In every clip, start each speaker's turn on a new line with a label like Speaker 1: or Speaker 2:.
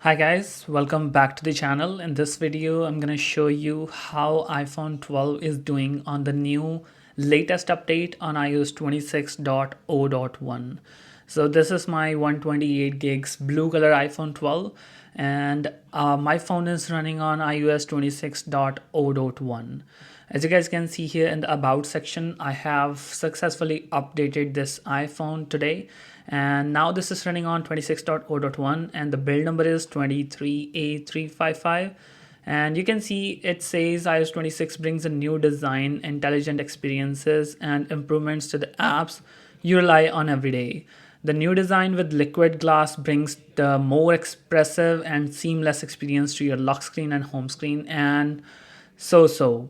Speaker 1: Hi guys, welcome back to the channel. In this video, I'm going to show you how iPhone 12 is doing on the new latest update on iOS 26.0.1. So this is my 128 gigs blue color iPhone 12 and my phone is running on iOS 26.0.1. As you guys can see here in the about section, I have successfully updated this iPhone today, and now this is running on 26.0.1 and the build number is 23A355. And you can see it says iOS 26 brings a new design, intelligent experiences and improvements to the apps you rely on every day. The new design with liquid glass brings the more expressive and seamless experience to your lock screen and home screen and so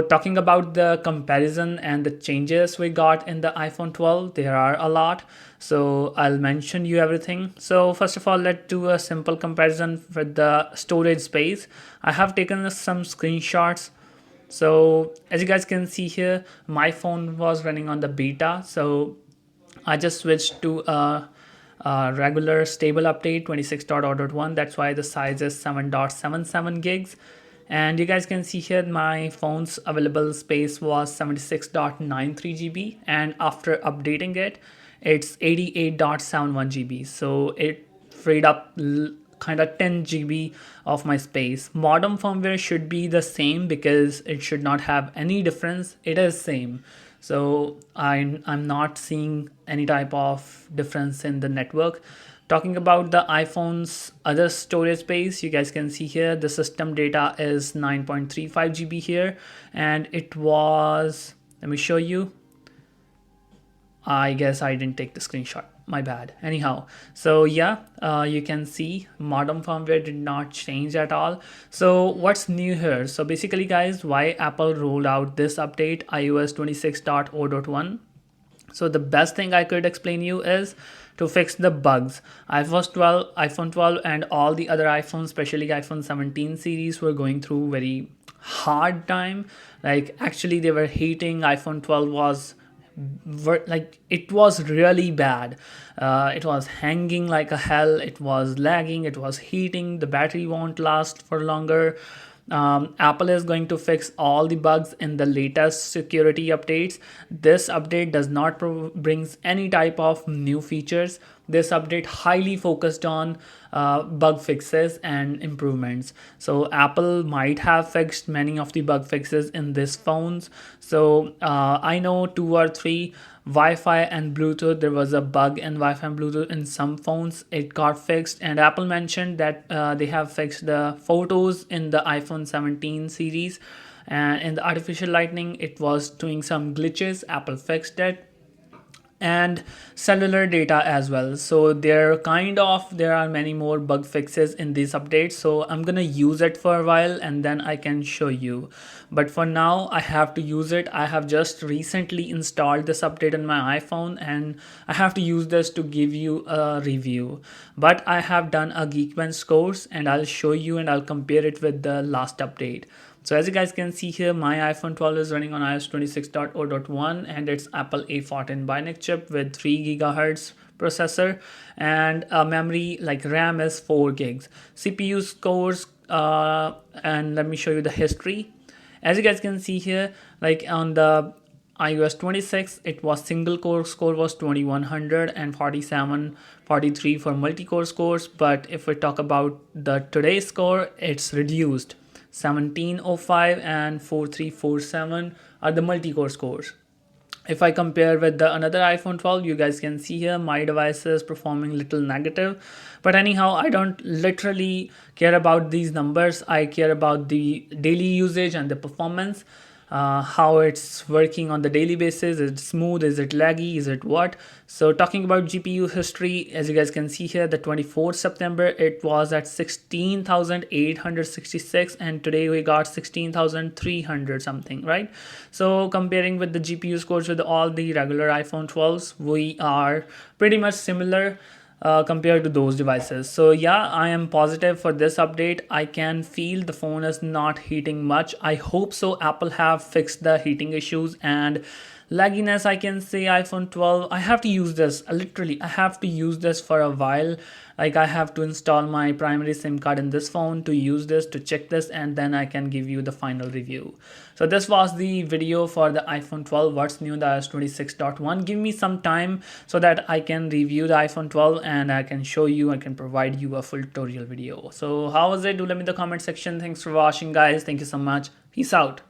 Speaker 1: talking about the comparison and the changes we got in the iPhone 12, there are a lot. So I'll mention you everything. So first of all, let's do a simple comparison with the storage space. I have taken some screenshots. So as you guys can see here, my phone was running on the beta. So I just switched to a regular stable update 26.0.1. That's why the size is 7.77 gigs. And you guys can see here my phone's available space was 76.93 GB, and after updating it, it's 88.71 GB. So it freed up kind of 10 GB of my space. Modern firmware should be the same because it should not have any difference. It is same. So I'm not seeing any type of difference in the network. Talking about the iPhone's other storage space, you guys can see here the system data is 9.35 GB here, and it was, let me show you. I guess I didn't take the screenshot, my bad. Anyhow, so yeah, you can see modem firmware did not change at all. So what's new here? So basically guys, why Apple rolled out this update iOS 26.0.1. So the best thing I could explain you is to fix the bugs. iPhone 12 and all the other iPhones, especially iPhone 17 series, were going through very hard time. Like actually they were hating iPhone 12 was like it was really bad. It was hanging like a hell, it was lagging, it was heating, the battery won't last for longer. Apple is going to fix all the bugs in the latest security updates. This update does not brings any type of new features. This update highly focused on bug fixes and improvements. So Apple might have fixed many of the bug fixes in these phones. So I know 2 or 3 Wi-Fi and Bluetooth. There was a bug in Wi-Fi and Bluetooth in some phones. It got fixed, and Apple mentioned that they have fixed the photos in the iPhone 17 series, and in the artificial lighting, it was doing some glitches. Apple fixed it, and cellular data as well. So there are many more bug fixes in these updates, so I'm gonna use it for a while and then I can show you. But for now I have to use it. I have just recently installed this update on my iPhone and I have to use this to give you a review. But I have done a Geekbench course and I'll show you and I'll compare it with the last update. So as you guys can see here, my iPhone 12 is running on iOS 26.0.1 and it's Apple A14 Bionic chip with 3 GHz processor, and memory like RAM is 4 gigs. CPU scores, and let me show you the history. As you guys can see here, like on the iOS 26, it was single core score was 2100 and 4743 for multi-core scores. But if we talk about the today's score, it's reduced. 1705 and 4347 are the multi-core scores. If I compare with the another iPhone 12, you guys can see here my device is performing little negative. But anyhow, I don't literally care about these numbers. I care about the daily usage and the performance. How it's working on the daily basis. Is it smooth? Is it laggy? Is it what? So talking about GPU history, as you guys can see here, the 24th September, it was at 16,866 and today we got 16,300 something, right? So comparing with the GPU scores with all the regular iPhone 12s, we are pretty much similar. Compared to those devices. So yeah, I am positive for this update. I can feel the phone is not heating much. I hope so Apple have fixed the heating issues and lagginess, I can say iPhone 12, I have to use this, literally I have to use this for a while. Like I have to install my primary SIM card in this phone to use this, to check this, and then I can give you the final review. So this was the video for the iPhone 12, what's new in the iOS 26.1. Give me some time so that I can review the iPhone 12 and I can show you, I can provide you a full tutorial video. So how was it? Do let me in the comment section. Thanks for watching guys. Thank you so much. Peace out.